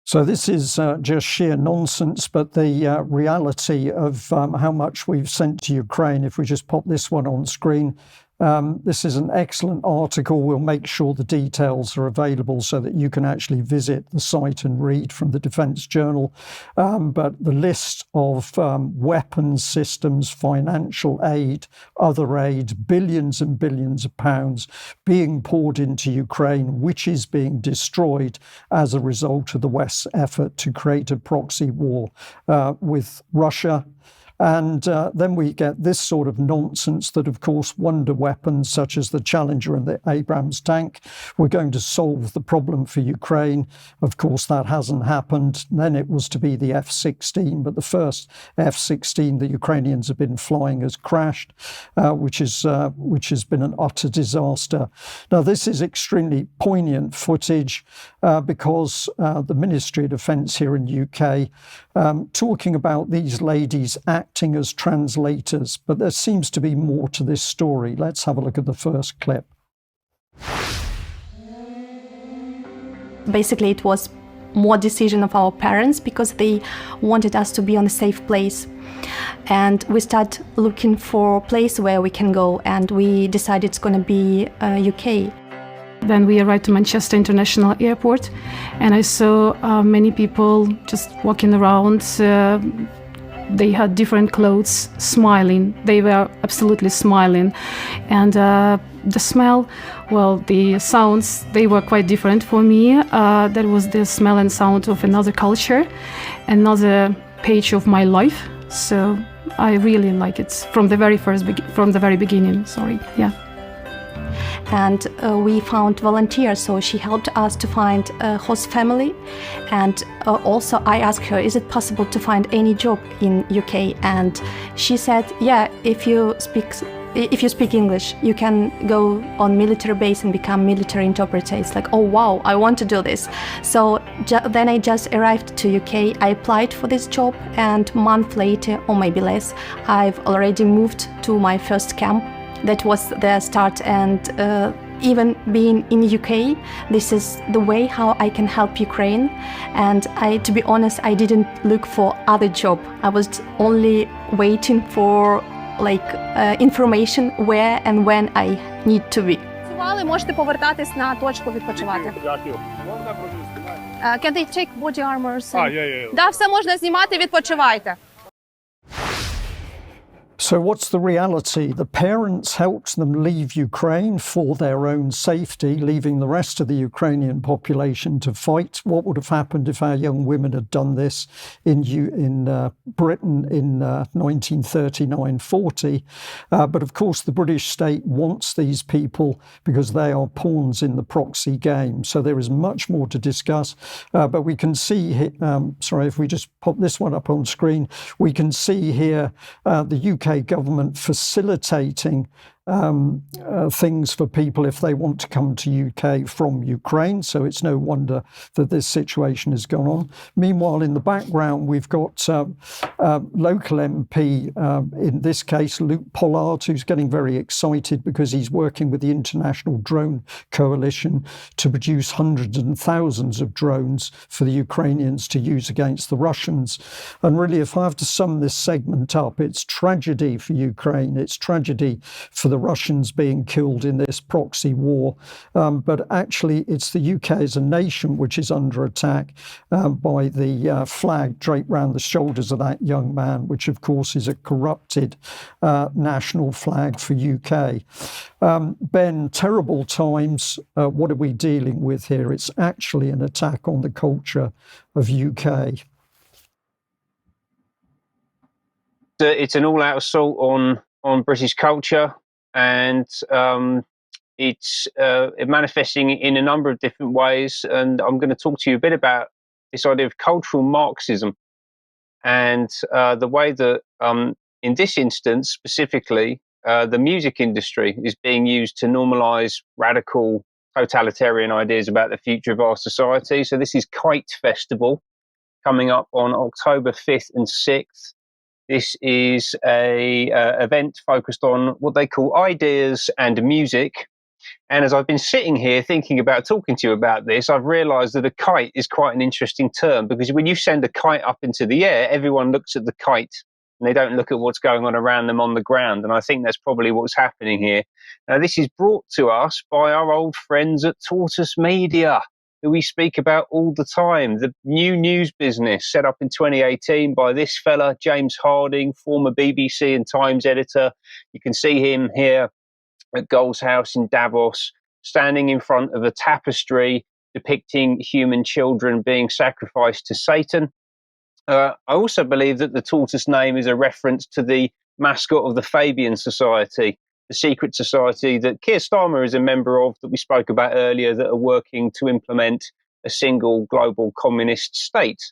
So this is just sheer nonsense, but the reality of how much we've sent to Ukraine, if we just pop this one on screen, this is an excellent article. We'll make sure the details are available so that you can actually visit the site and read from the Defence Journal. But the list of weapons systems, financial aid, other aid, billions and billions of pounds being poured into Ukraine, which is being destroyed as a result of the West's effort to create a proxy war with Russia. And then we get this sort of nonsense that, of course, wonder weapons such as the Challenger and the Abrams tank were going to solve the problem for Ukraine. Of course, that hasn't happened. Then it was to be the F-16, but the first F-16 the Ukrainians have been flying has crashed, which has been an utter disaster. Now, this is extremely poignant footage because the Ministry of Defence here in UK talking about these ladies acting as translators, but there seems to be more to this story. Let's have a look at the first clip. Basically, it was more decision of our parents because they wanted us to be on a safe place. And we started looking for a place where we can go, and we decided it's going to be UK. Then we arrived to Manchester International Airport, and I saw many people just walking around. They had different clothes, smiling. They were absolutely smiling. And the smell, well, the sounds, they were quite different for me. That was the smell and sound of another culture, another page of my life. So I really like it from the very beginning. And we found volunteers, so she helped us to find a host family. And also I asked her, is it possible to find any job in UK? And she said, yeah, if you speak English, you can go on military base and become military interpreter. It's like, oh wow, I want to do this. So then I just arrived to UK, I applied for this job, and a month later, or maybe less, I've already moved to my first camp. That was the start, and even being in UK, this is the way how I can help Ukraine. And to be honest, I didn't look for other job. I was only waiting for information where and when I need to be. Можете повертатись на точку відпочивати. Дякую. Can they take body armors? Yeah. Да, все можна знімати, відпочивайте. So what's the reality? The parents helped them leave Ukraine for their own safety, leaving the rest of the Ukrainian population to fight. What would have happened if our young women had done this in Britain in 1939-40? But of course, the British state wants these people because they are pawns in the proxy game. So there is much more to discuss. But we can see, if we just pop this one up on screen, we can see here the UK government facilitating things for people if they want to come to UK from Ukraine. So it's no wonder that this situation has gone on. Meanwhile, in the background, we've got local MP, in this case, Luke Pollard, who's getting very excited because he's working with the International Drone Coalition to produce hundreds and thousands of drones for the Ukrainians to use against the Russians. And really, if I have to sum this segment up, it's tragedy for Ukraine. It's tragedy for the Russians being killed in this proxy war. But actually, it's the UK as a nation which is under attack by the flag draped round the shoulders of that young man, which of course is a corrupted national flag for UK. Ben, terrible times. What are we dealing with here? It's actually an attack on the culture of UK. It's an all-out assault on British culture, and it's manifesting in a number of different ways. And I'm going to talk to you a bit about this idea of cultural Marxism and the way that, in this instance specifically, the music industry is being used to normalize radical totalitarian ideas about the future of our society. So this is Kite Festival coming up on October 5th and 6th. This is a event focused on what they call ideas and music. And as I've been sitting here thinking about talking to you about this, I've realized that a kite is quite an interesting term, because when you send a kite up into the air, everyone looks at the kite and they don't look at what's going on around them on the ground. And I think that's probably what's happening here. Now, this is brought to us by our old friends at Tortoise Media, who we speak about all the time. The new news business set up in 2018 by this fella, James Harding, former BBC and Times editor. You can see him here at Gold's House in Davos, standing in front of a tapestry depicting human children being sacrificed to Satan. I also believe that the tortoise name is a reference to the mascot of the Fabian Society, the secret society that Keir Starmer is a member of, that we spoke about earlier, that are working to implement a single global communist state.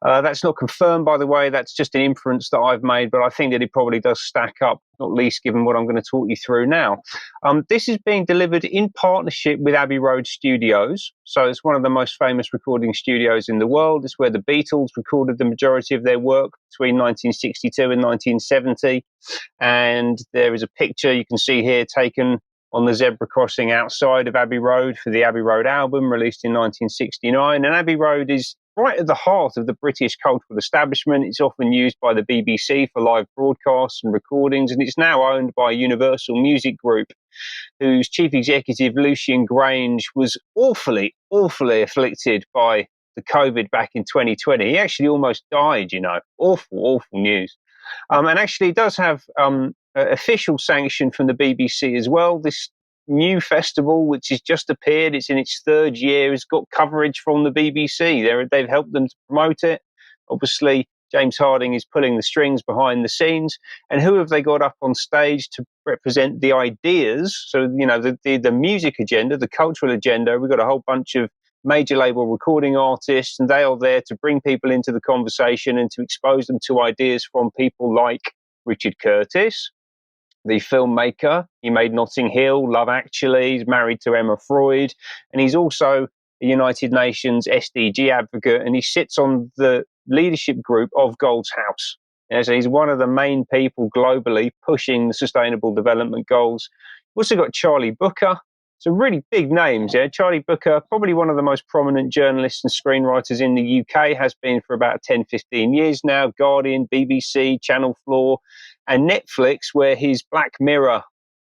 That's not confirmed, by the way. That's just an inference that I've made, but I think that it probably does stack up, not least given what I'm going to talk you through now. This is being delivered in partnership with Abbey Road Studios. So it's one of the most famous recording studios in the world. It's where the Beatles recorded the majority of their work between 1962 and 1970. And there is a picture you can see here taken on the zebra crossing outside of Abbey Road for the Abbey Road album released in 1969. And Abbey Road is right at the heart of the British cultural establishment. It's often used by the BBC for live broadcasts and recordings, and it's now owned by Universal Music Group, whose chief executive, Lucian Grange, was awfully afflicted by the COVID back in 2020. He actually almost died, you know. Awful news. And actually it does have official sanction from the BBC as well. This new festival, which has just appeared, it's in its third year, has got coverage from the BBC. They've helped them to promote it. Obviously, James Harding is pulling the strings behind the scenes. And who have they got up on stage to represent the ideas? So, you know, the music agenda, the cultural agenda. We've got a whole bunch of major label recording artists, and they are there to bring people into the conversation and to expose them to ideas from people like Richard Curtis, the filmmaker. He made Notting Hill, Love Actually. He's married to Emma Freud, and he's also a United Nations SDG advocate, and he sits on the leadership group of Gold's House. And so he's one of the main people globally pushing the Sustainable Development Goals. We've also got Charlie Booker. Some really big names, yeah. Charlie Booker, probably one of the most prominent journalists and screenwriters in the UK, has been for about 10, 15 years now. Guardian, BBC, Channel 4, and Netflix, where his Black Mirror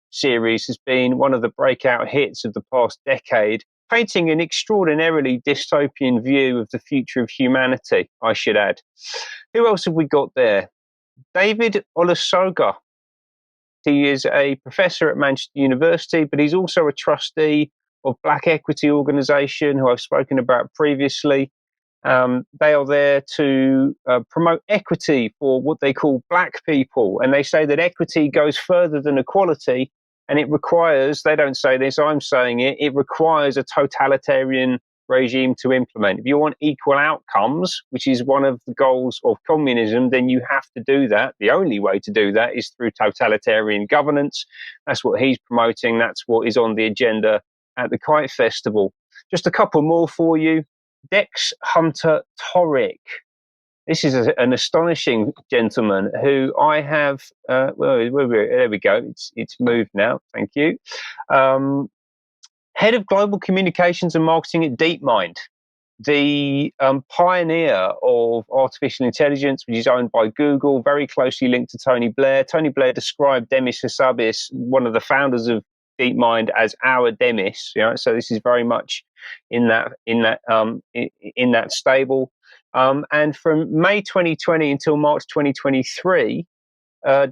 series has been one of the breakout hits of the past decade, painting an extraordinarily dystopian view of the future of humanity, I should add. Who else have we got there? David Olusoga He is a professor at Manchester University, but he's also a trustee of Black Equity Organisation, who I've spoken about previously. They are there to promote equity for what they call black people. And they say that equity goes further than equality. And it requires, they don't say this, I'm saying it, it requires a totalitarian regime to implement. If you want equal outcomes, which is one of the goals of communism, then you have to do that. The only way to do that is through totalitarian governance. That's what he's promoting. That's what is on the agenda at the Kite Festival. Just a couple more for you. Dex Hunter-Torek. This is an astonishing gentleman who I have, there we go, it's moved now, thank you. Head of Global Communications and Marketing at DeepMind, the pioneer of artificial intelligence, which is owned by Google, very closely linked to Tony Blair. Tony Blair described Demis Hassabis, one of the founders of DeepMind, as our Demis. So this is very much in that stable. And from May 2020 until March 2023,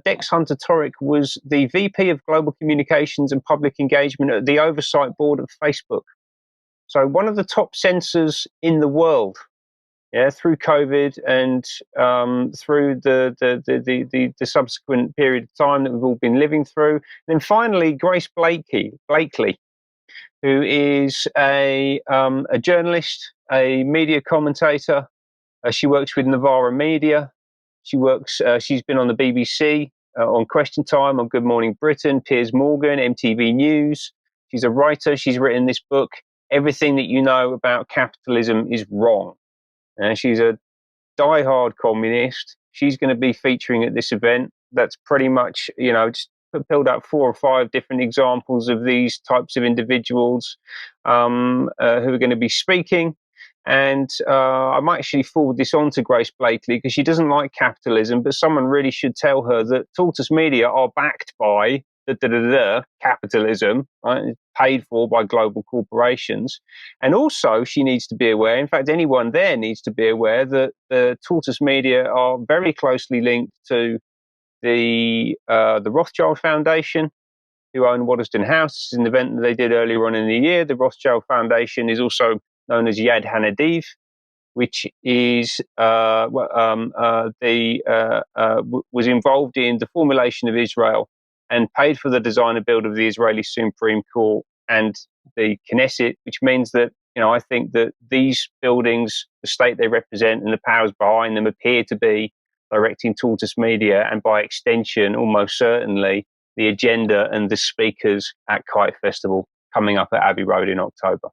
Dex Hunter-Torek was the VP of Global Communications and Public Engagement at the Oversight Board of Facebook. So one of the top censors in the world, through COVID and through the subsequent period of time that we've all been living through. And then finally, Grace Blakely, who is a journalist, a media commentator. She works with Novara Media. She's been on the BBC, on Question Time, on Good Morning Britain, Piers Morgan, MTV News. She's a writer. She's written this book, Everything That You Know About Capitalism Is Wrong. And she's a diehard communist. She's going to be featuring at this event. That's pretty much, just pulled up 4 or 5 different examples of these types of individuals who are going to be speaking. And I might actually forward this on to Grace Blakely because she doesn't like capitalism, but someone really should tell her that Tortoise Media are backed by capitalism, right? It's paid for by global corporations. And also she needs to be aware, in fact, anyone there needs to be aware that the Tortoise Media are very closely linked to the Rothschild Foundation, who own Waddesdon House. This is an event that they did earlier on in the year. The Rothschild Foundation is also known as Yad Hanadiv, which is was involved in the formulation of Israel and paid for the design and build of the Israeli Supreme Court and the Knesset, which means that, I think that these buildings, the state they represent and the powers behind them appear to be directing Tortoise Media and by extension, almost certainly, the agenda and the speakers at Kite Festival coming up at Abbey Road in October.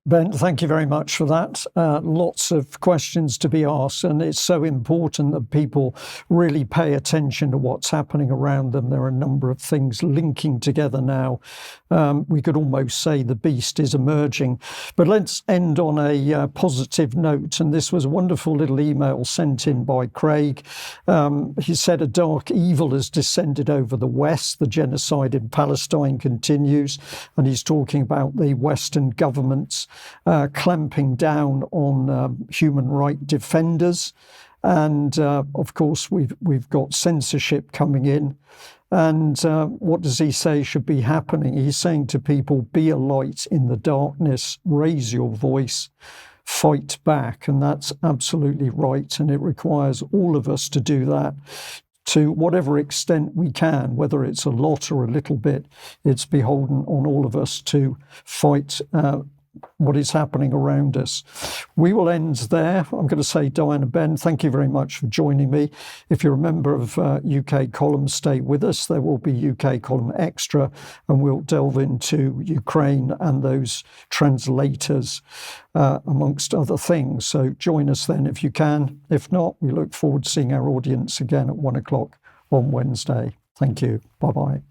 Ben, thank you very much for that. Lots of questions to be asked, and it's so important that people really pay attention to what's happening around them. There are a number of things linking together now. We could almost say the beast is emerging. But let's end on a positive note, and this was a wonderful little email sent in by Craig. He said, a dark evil has descended over the West. The genocide in Palestine continues, and he's talking about the Western governments clamping down on human rights defenders, and of course we've got censorship coming in. And what does he say should be happening? He's saying to people, be a light in the darkness, raise your voice, fight back. And that's absolutely right, and it requires all of us to do that to whatever extent we can, whether it's a lot or a little bit. It's beholden on all of us to fight what is happening around us. We will end there. I'm going to say, Diane and Ben, thank you very much for joining me. If you're a member of UK Column, stay with us. There will be UK Column Extra, and we'll delve into Ukraine and those translators, amongst other things. So join us then if you can. If not, we look forward to seeing our audience again at 1 o'clock on Wednesday. Thank you. Bye-bye.